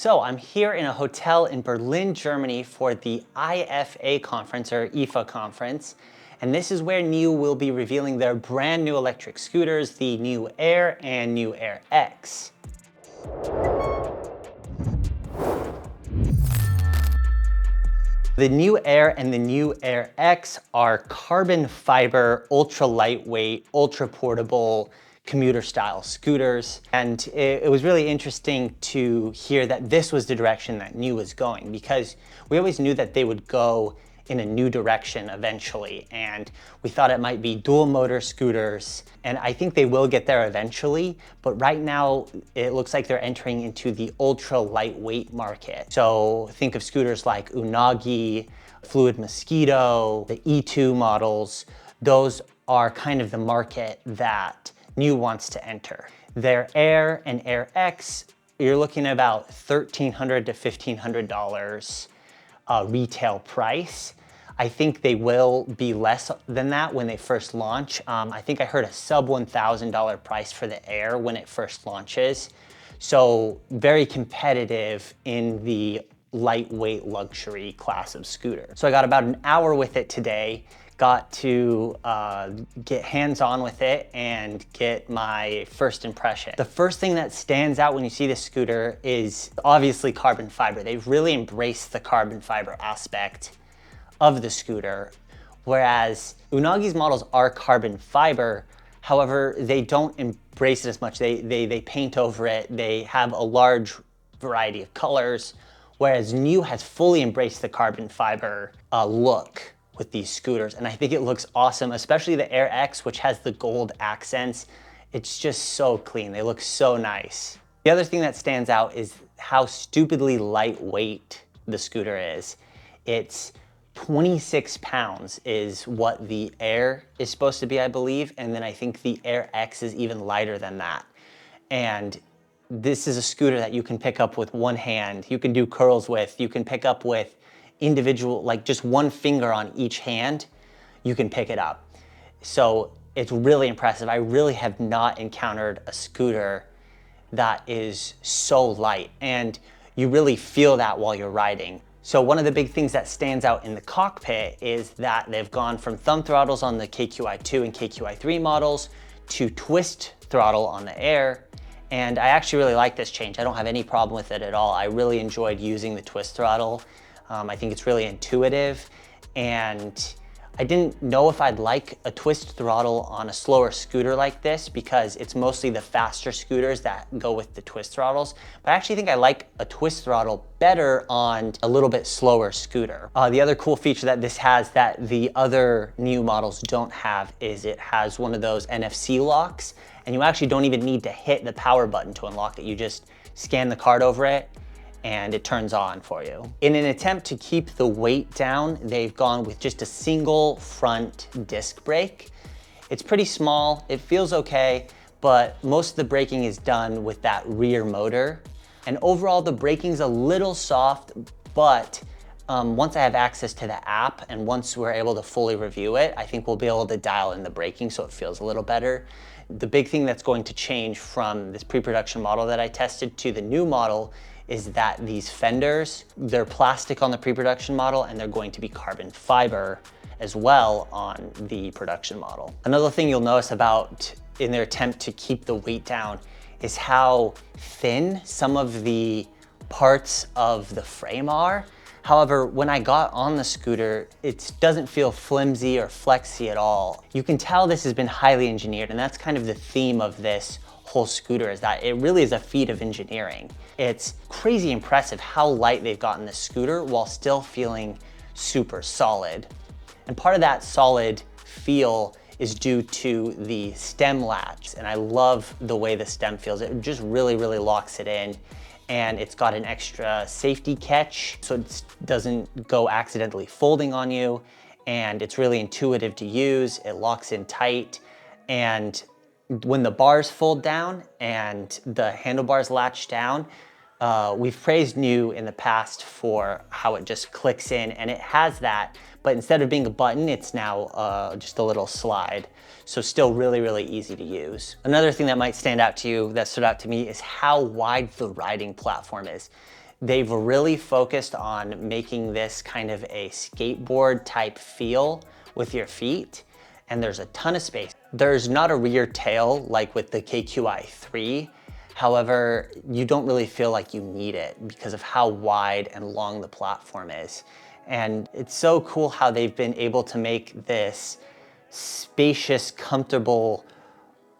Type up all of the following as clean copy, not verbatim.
So I'm here in a hotel in Berlin, Germany for the IFA conference or IFA conference. And this is where Niu will be revealing their brand new electric scooters, the Niu Air and Niu Air X. The Niu Air and the Niu Air X are carbon fiber, ultra lightweight, ultra portable commuter style scooters. And it was really interesting to hear that this was the direction that Niu was going, because we always knew that they would go in a new direction eventually. And we thought it might be dual motor scooters. And I think they will get there eventually. But right now, it looks like they're entering into the ultra lightweight market. So think of scooters like Unagi, Fluid Mosquito, the E2 models. Those are kind of the market that Niu wants to enter. Their Air and Air X, you're looking at about $1,300 to $1,500 retail price. I think they will be less than that when they first launch. I think I heard a sub $1,000 price for the Air when it first launches. So very competitive in the lightweight luxury class of scooter. So I got about an hour with it today. Got to get hands-on with it and get my first impression. The first thing that stands out when you see this scooter is obviously carbon fiber. They've really embraced the carbon fiber aspect of the scooter, whereas Unagi's models are carbon fiber. However, they don't embrace it as much. They paint over it. They have a large variety of colors, whereas Niu has fully embraced the carbon fiber look with these scooters. And I think it looks awesome, especially the Air X, which has the gold accents. It's just so clean. They look so nice. The other thing that stands out is how stupidly lightweight the scooter is. It's 26 pounds is what the Air is supposed to be, I believe. And then I think the Air X is even lighter than that. And this is a scooter that you can pick up with one hand. You can do curls with, you can pick up with individual, like just one finger on each hand, you can pick it up. So it's really impressive. I really have not encountered a scooter that is so light, and you really feel that while you're riding. So one of the big things that stands out in the cockpit is that they've gone from thumb throttles on the KQI2 and KQI3 models to twist throttle on the Air. And I actually really like this change. I don't have any problem with it at all. I really enjoyed using the twist throttle. I think it's really intuitive, and I didn't know if I'd like a twist throttle on a slower scooter like this, because it's mostly the faster scooters that go with the twist throttles. But I actually think I like a twist throttle better on a little bit slower scooter. The other cool feature that this has that the other Niu models don't have is it has one of those NFC locks, and you actually don't even need to hit the power button to unlock it. You just scan the card over it, and it turns on for you. In an attempt to keep the weight down, they've gone with just a single front disc brake. It's pretty small, it feels okay, but most of the braking is done with that rear motor. And overall, the braking's a little soft, but once I have access to the app and once we're able to fully review it, I think we'll be able to dial in the braking so it feels a little better. The big thing that's going to change from this pre-production model that I tested to the new model is that these fenders, they're plastic on the pre-production model, and they're going to be carbon fiber as well on the production model. Another thing you'll notice about in their attempt to keep the weight down is how thin some of the parts of the frame are. However, when I got on the scooter, it doesn't feel flimsy or flexy at all. You can tell this has been highly engineered, and that's kind of the theme of this whole scooter, is that it really is a feat of engineering. It's crazy impressive how light they've gotten this scooter while still feeling super solid. And part of that solid feel is due to the stem latch. And I love the way the stem feels. It just really, really locks it in. And it's got an extra safety catch, so it doesn't go accidentally folding on you. And it's really intuitive to use. It locks in tight. And when the bars fold down and the handlebars latch down, we've praised Niu in the past for how it just clicks in, and it has that, but instead of being a button, it's now just a little slide. So still really, really easy to use. Another thing that might stand out to you, that stood out to me, is how wide the riding platform is. They've really focused on making this kind of a skateboard type feel with your feet, and there's a ton of space. There's not a rear tail like with the KQI 3. However, you don't really feel like you need it because of how wide and long the platform is. And it's so cool how they've been able to make this spacious, comfortable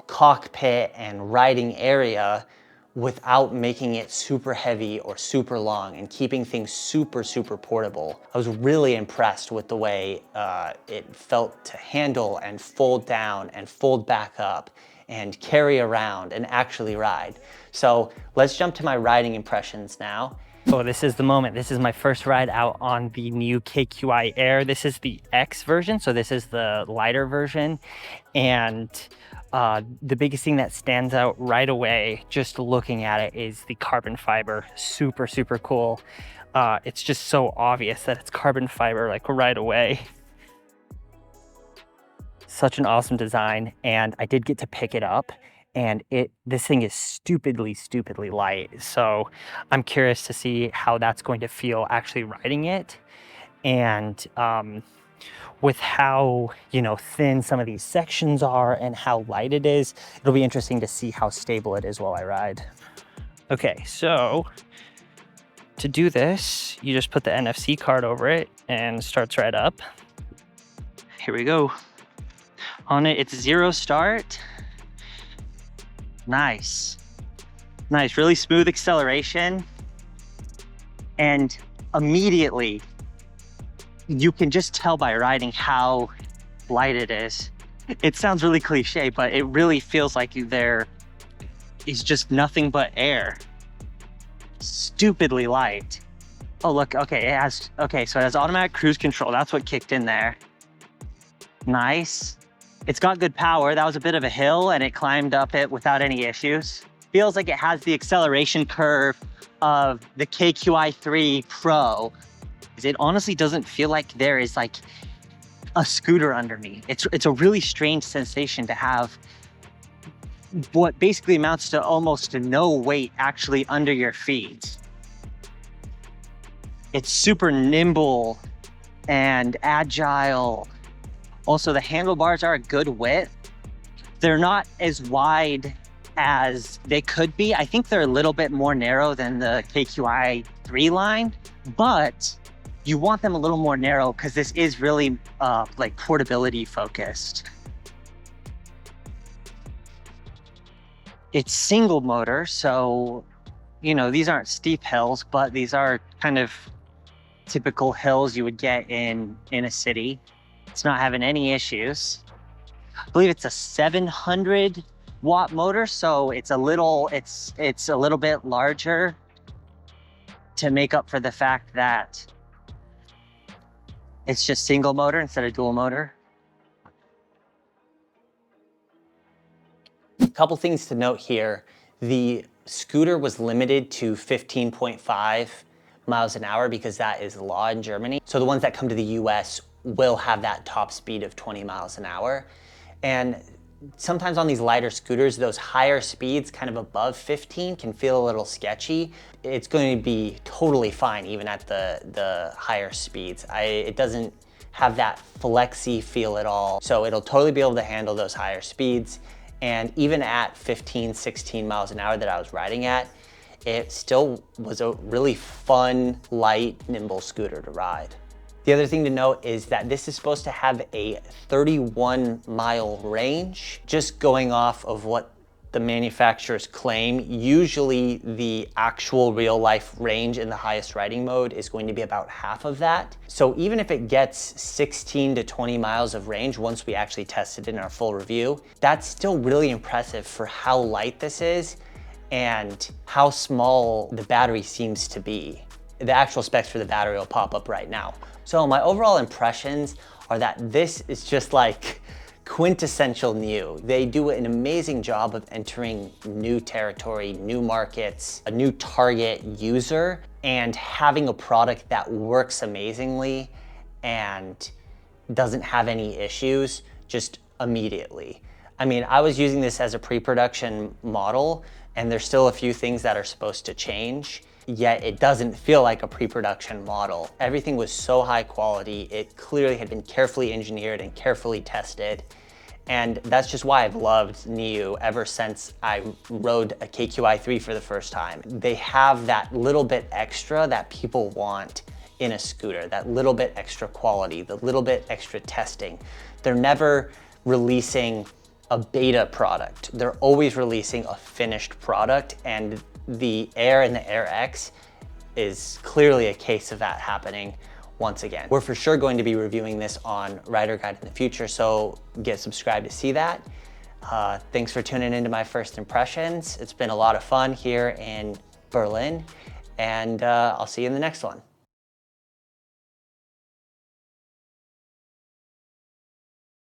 cockpit and riding area without making it super heavy or super long and keeping things super, super portable. I was really impressed with the way it felt to handle and fold down and fold back up and carry around and actually ride. So let's jump to my riding impressions now. Oh, this is the moment. This is my first ride out on the Niu KQI Air. This is the X version, so this is the lighter version. And the biggest thing that stands out right away, just looking at it, is the carbon fiber. Super, super cool. It's just so obvious that it's carbon fiber, like right away. Such an awesome design, and I did get to pick it up, and this thing is stupidly light. So I'm curious to see how that's going to feel actually riding it. And with how, you know, thin some of these sections are and how light it is, it'll be interesting to see how stable it is while I ride. Okay, so to do this, you just put the NFC card over it and starts right up. Here we go. On it, it's 0 start. Nice. Nice, really smooth acceleration. And immediately, you can just tell by riding how light it is. It sounds really cliche, but it really feels like there is just nothing but air. Stupidly light. Oh, look, okay, so it has automatic cruise control. That's what kicked in there. Nice. It's got good power. That was a bit of a hill and it climbed up it without any issues. Feels like it has the acceleration curve of the KQI 3 Pro. It honestly doesn't feel like there is like a scooter under me. It's a really strange sensation to have what basically amounts to almost no weight actually under your feet. It's super nimble and agile. Also, the handlebars are a good width. They're not as wide as they could be. I think they're a little bit more narrow than the KQI 3 line, but you want them a little more narrow because this is really like portability focused. It's single motor, so, you know, these aren't steep hills, but these are kind of typical hills you would get in a city. It's not having any issues. I believe it's a 700 watt motor, so it's a little bit larger to make up for the fact that it's just single motor instead of dual motor. A couple things to note here. The scooter was limited to 15.5 miles an hour because that is law in Germany. So the ones that come to the US will have that top speed of 20 miles an hour. And sometimes on these lighter scooters, those higher speeds, kind of above 15, can feel a little sketchy. It's going to be totally fine even at the higher speeds. It doesn't have that flexy feel at all. So it'll totally be able to handle those higher speeds. And even at 15, 16 miles an hour that I was riding at, it still was a really fun, light, nimble scooter to ride. The other thing to note is that this is supposed to have a 31-mile range. Just going off of what the manufacturers claim, usually the actual real life range in the highest riding mode is going to be about half of that. So even if it gets 16 to 20 miles of range once we actually test it in our full review, that's still really impressive for how light this is and how small the battery seems to be. The actual specs for the battery will pop up right now. So my overall impressions are that this is just like quintessential Niu. They do an amazing job of entering new territory, new markets, a new target user, and having a product that works amazingly and doesn't have any issues just immediately. I mean, I was using this as a pre-production model, and there's still a few things that are supposed to change. yet it doesn't feel like a pre-production model. Everything was so high quality. It clearly had been carefully engineered and carefully tested. And that's just why I've loved Niu ever since I rode a KQI3 for the first time. They have that little bit extra that people want in a scooter, that little bit extra quality, the little bit extra testing. They're never releasing a beta product. They're always releasing a finished product, and the Air and the Air X is clearly a case of that happening once again. We're for sure going to be reviewing this on Rider Guide in the future, so get subscribed to see that. Thanks for tuning into my first impressions. It's been a lot of fun here in Berlin, and I'll see you in the next one.